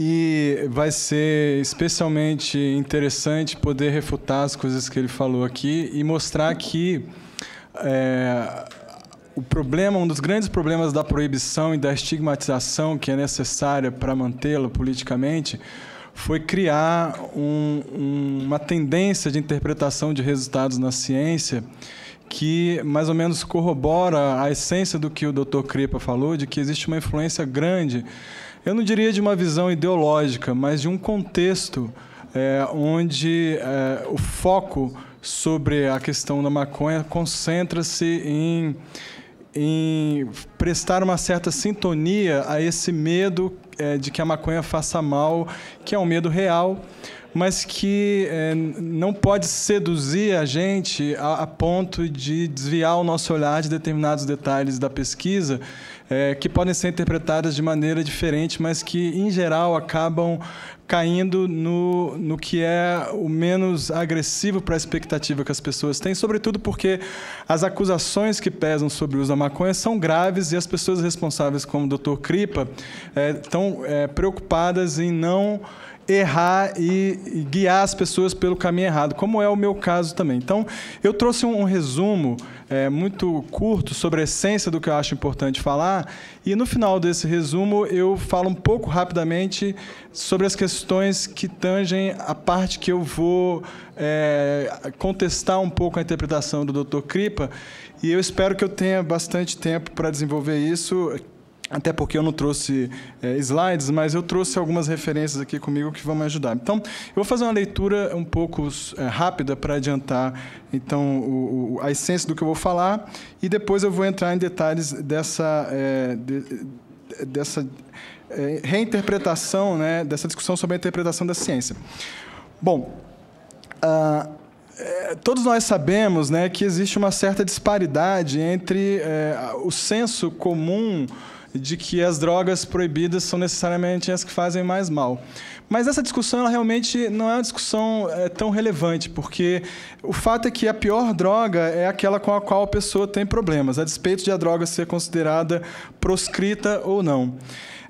[SPEAKER 5] E vai ser especialmente interessante poder refutar as coisas que ele falou aqui e mostrar que o problema, um dos grandes problemas da proibição e da estigmatização que é necessária para mantê-la politicamente, foi criar uma tendência de interpretação de resultados na ciência que mais ou menos corrobora a essência do que o Dr. Kripa falou, de que existe uma influência grande, eu não diria de uma visão ideológica, mas de um contexto onde o foco sobre a questão da maconha concentra-se em prestar uma certa sintonia a esse medo de que a maconha faça mal, que é um medo real, mas que não pode seduzir a gente a ponto de desviar o nosso olhar de determinados detalhes da pesquisa, que podem ser interpretadas de maneira diferente, mas que, em geral, acabam caindo no que é o menos agressivo para a expectativa que as pessoas têm, sobretudo porque as acusações que pesam sobre o uso da maconha são graves e as pessoas responsáveis, como o Dr. Kripa, estão preocupadas em não errar e guiar as pessoas pelo caminho errado, como é o meu caso também. Então, eu trouxe um resumo muito curto sobre a essência do que eu acho importante falar, e no final desse resumo eu falo um pouco rapidamente sobre as questões que tangem a parte que eu vou contestar um pouco a interpretação do Dr. Kripa, e eu espero que eu tenha bastante tempo para desenvolver isso, até porque eu não trouxe slides, mas eu trouxe algumas referências aqui comigo que vão me ajudar. Então, eu vou fazer uma leitura um pouco rápida para adiantar então, a essência do que eu vou falar, e depois eu vou entrar em detalhes dessa reinterpretação, né, dessa discussão sobre a interpretação da ciência. Bom, todos nós sabemos, né, que existe uma certa disparidade entre o senso comum de que as drogas proibidas são necessariamente as que fazem mais mal. Mas essa discussão ela realmente não é uma discussão tão relevante, porque o fato é que a pior droga é aquela com a qual a pessoa tem problemas, a despeito de a droga ser considerada proscrita ou não.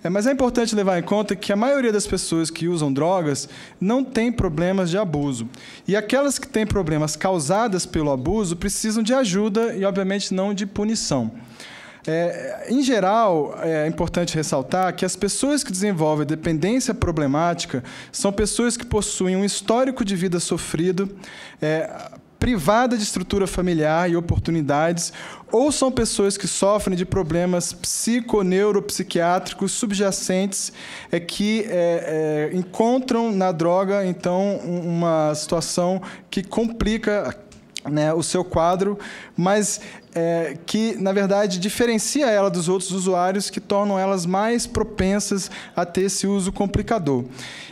[SPEAKER 5] Mas é importante levar em conta que a maioria das pessoas que usam drogas não tem problemas de abuso. E aquelas que têm problemas causados pelo abuso precisam de ajuda e, obviamente, não de punição. Em geral, é importante ressaltar que as pessoas que desenvolvem dependência problemática são pessoas que possuem um histórico de vida sofrido, privada de estrutura familiar e oportunidades, ou são pessoas que sofrem de problemas psiconeuropsiquiátricos subjacentes que encontram na droga, então, uma situação que complica, né, o seu quadro, mas que, na verdade, diferencia ela dos outros usuários, que tornam elas mais propensas a ter esse uso complicador.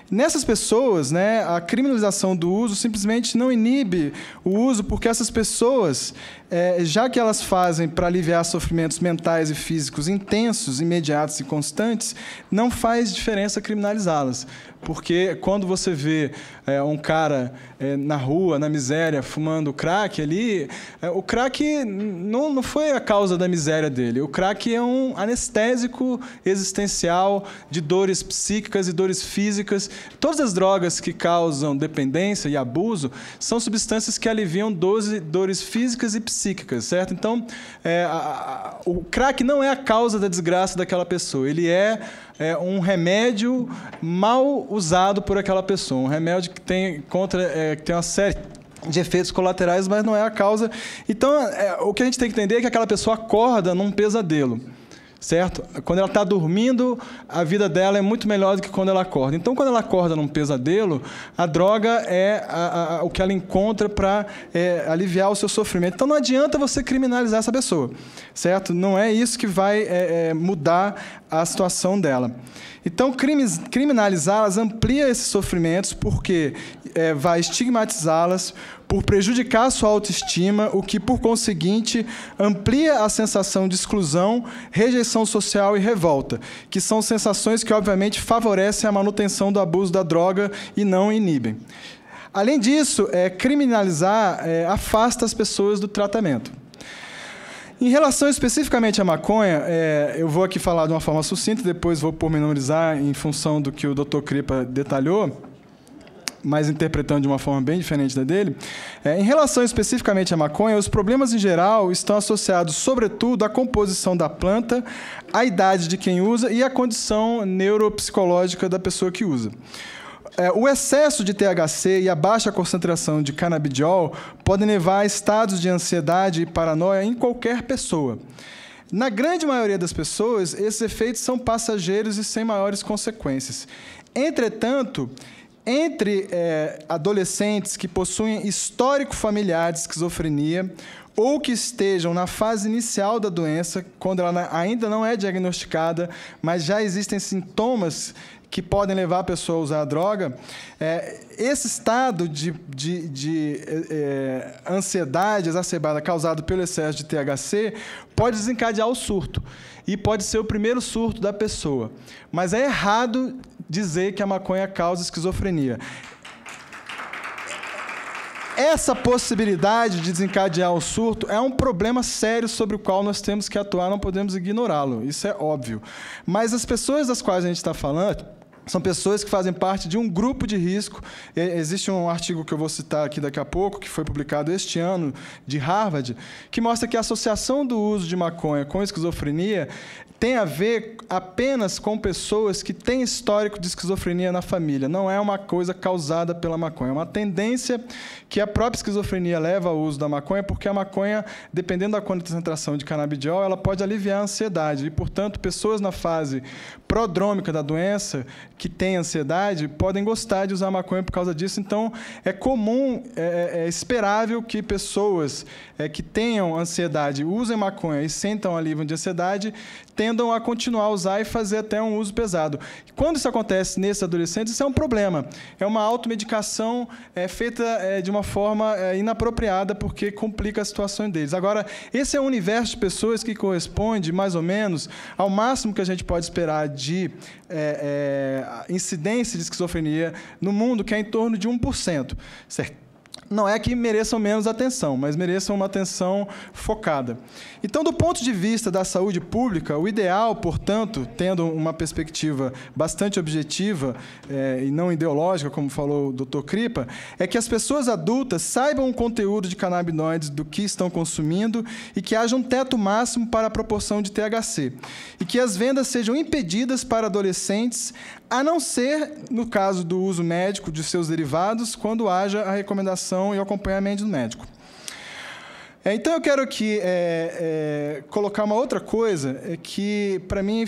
[SPEAKER 5] Nessas pessoas, né, a criminalização do uso simplesmente não inibe o uso, porque essas pessoas, já que elas fazem para aliviar sofrimentos mentais e físicos intensos, imediatos e constantes, não faz diferença criminalizá-las. Porque quando você vê um cara na rua, na miséria, fumando crack ali, o crack não foi a causa da miséria dele. O crack é um anestésico existencial de dores psíquicas e dores físicas. Todas as drogas que causam dependência e abuso são substâncias que aliviam dores físicas e psíquicas, certo? Então, o crack não é a causa da desgraça daquela pessoa. Ele é um remédio mal usado por aquela pessoa. Um remédio que tem uma série de efeitos colaterais, mas não é a causa. Então, o que a gente tem que entender é que aquela pessoa acorda num pesadelo, certo? Quando ela está dormindo, a vida dela é muito melhor do que quando ela acorda. Então, quando ela acorda num pesadelo, a droga é o que ela encontra para aliviar o seu sofrimento. Então, não adianta você criminalizar essa pessoa, certo? Não é isso que vai mudar a situação dela. Então, criminalizá-las amplia esses sofrimentos porque vai estigmatizá-las, por prejudicar a sua autoestima, o que, por conseguinte, amplia a sensação de exclusão, rejeição social e revolta, que são sensações que, obviamente, favorecem a manutenção do abuso da droga e não inibem. Além disso, criminalizar afasta as pessoas do tratamento. Em relação especificamente à maconha, eu vou aqui falar de uma forma sucinta, depois vou pormenorizar em função do que o Dr. Kripa detalhou, mas interpretando de uma forma bem diferente da dele. Em relação especificamente à maconha, os problemas em geral estão associados, sobretudo, à composição da planta, à idade de quem usa e à condição neuropsicológica da pessoa que usa. O excesso de THC e a baixa concentração de canabidiol podem levar a estados de ansiedade e paranoia em qualquer pessoa. Na grande maioria das pessoas, esses efeitos são passageiros e sem maiores consequências. Entretanto, entre adolescentes que possuem histórico familiar de esquizofrenia ou que estejam na fase inicial da doença, quando ela ainda não é diagnosticada, mas já existem sintomas que podem levar a pessoa a usar a droga, esse estado de ansiedade exacerbada causado pelo excesso de THC pode desencadear o surto, e pode ser o primeiro surto da pessoa. Mas é errado dizer que a maconha causa esquizofrenia. Essa possibilidade de desencadear o surto é um problema sério sobre o qual nós temos que atuar, não podemos ignorá-lo, isso é óbvio. Mas as pessoas das quais a gente está falando são pessoas que fazem parte de um grupo de risco. Existe um artigo que eu vou citar aqui daqui a pouco, que foi publicado este ano, de Harvard, que mostra que a associação do uso de maconha com esquizofrenia tem a ver apenas com pessoas que têm histórico de esquizofrenia na família. Não é uma coisa causada pela maconha. É uma tendência que a própria esquizofrenia leva ao uso da maconha, porque a maconha, dependendo da concentração de canabidiol, ela pode aliviar a ansiedade. E, portanto, pessoas na fase prodrômica da doença, que têm ansiedade, podem gostar de usar maconha por causa disso. Então, é comum, é esperável que pessoas que tenham ansiedade usem maconha e sentam alívio de ansiedade, tendam a continuar a usar e fazer até um uso pesado. Quando isso acontece nesses adolescentes, isso é um problema. É uma automedicação feita de uma forma inapropriada, porque complica a situação deles. Agora, esse é um universo de pessoas que corresponde, mais ou menos, ao máximo que a gente pode esperar de incidência de esquizofrenia no mundo, que é em torno de 1%. Certo? Não é que mereçam menos atenção, mas mereçam uma atenção focada. Então, do ponto de vista da saúde pública, o ideal, portanto, tendo uma perspectiva bastante objetiva e não ideológica, como falou o Dr. Kripa, é que as pessoas adultas saibam o conteúdo de canabinoides do que estão consumindo e que haja um teto máximo para a proporção de THC. E que as vendas sejam impedidas para adolescentes, a não ser no caso do uso médico de seus derivados, quando haja a recomendação e o acompanhamento do médico. Então, eu quero aqui colocar uma outra coisa, que, para mim,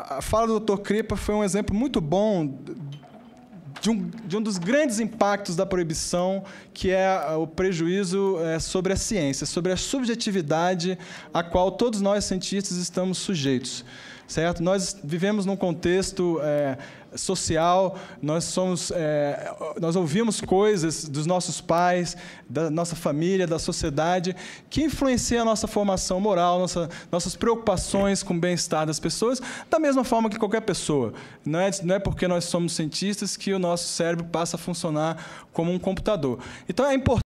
[SPEAKER 5] a fala do Dr. Kripa foi um exemplo muito bom de um dos grandes impactos da proibição, que é o prejuízo sobre a ciência, sobre a subjetividade a qual todos nós, cientistas, estamos sujeitos. Certo? Nós vivemos num contexto social, nós ouvimos coisas dos nossos pais, da nossa família, da sociedade, que influenciam a nossa formação moral, nossas preocupações com o bem-estar das pessoas, da mesma forma que qualquer pessoa. Não é porque nós somos cientistas que o nosso cérebro passa a funcionar como um computador. Então, é importante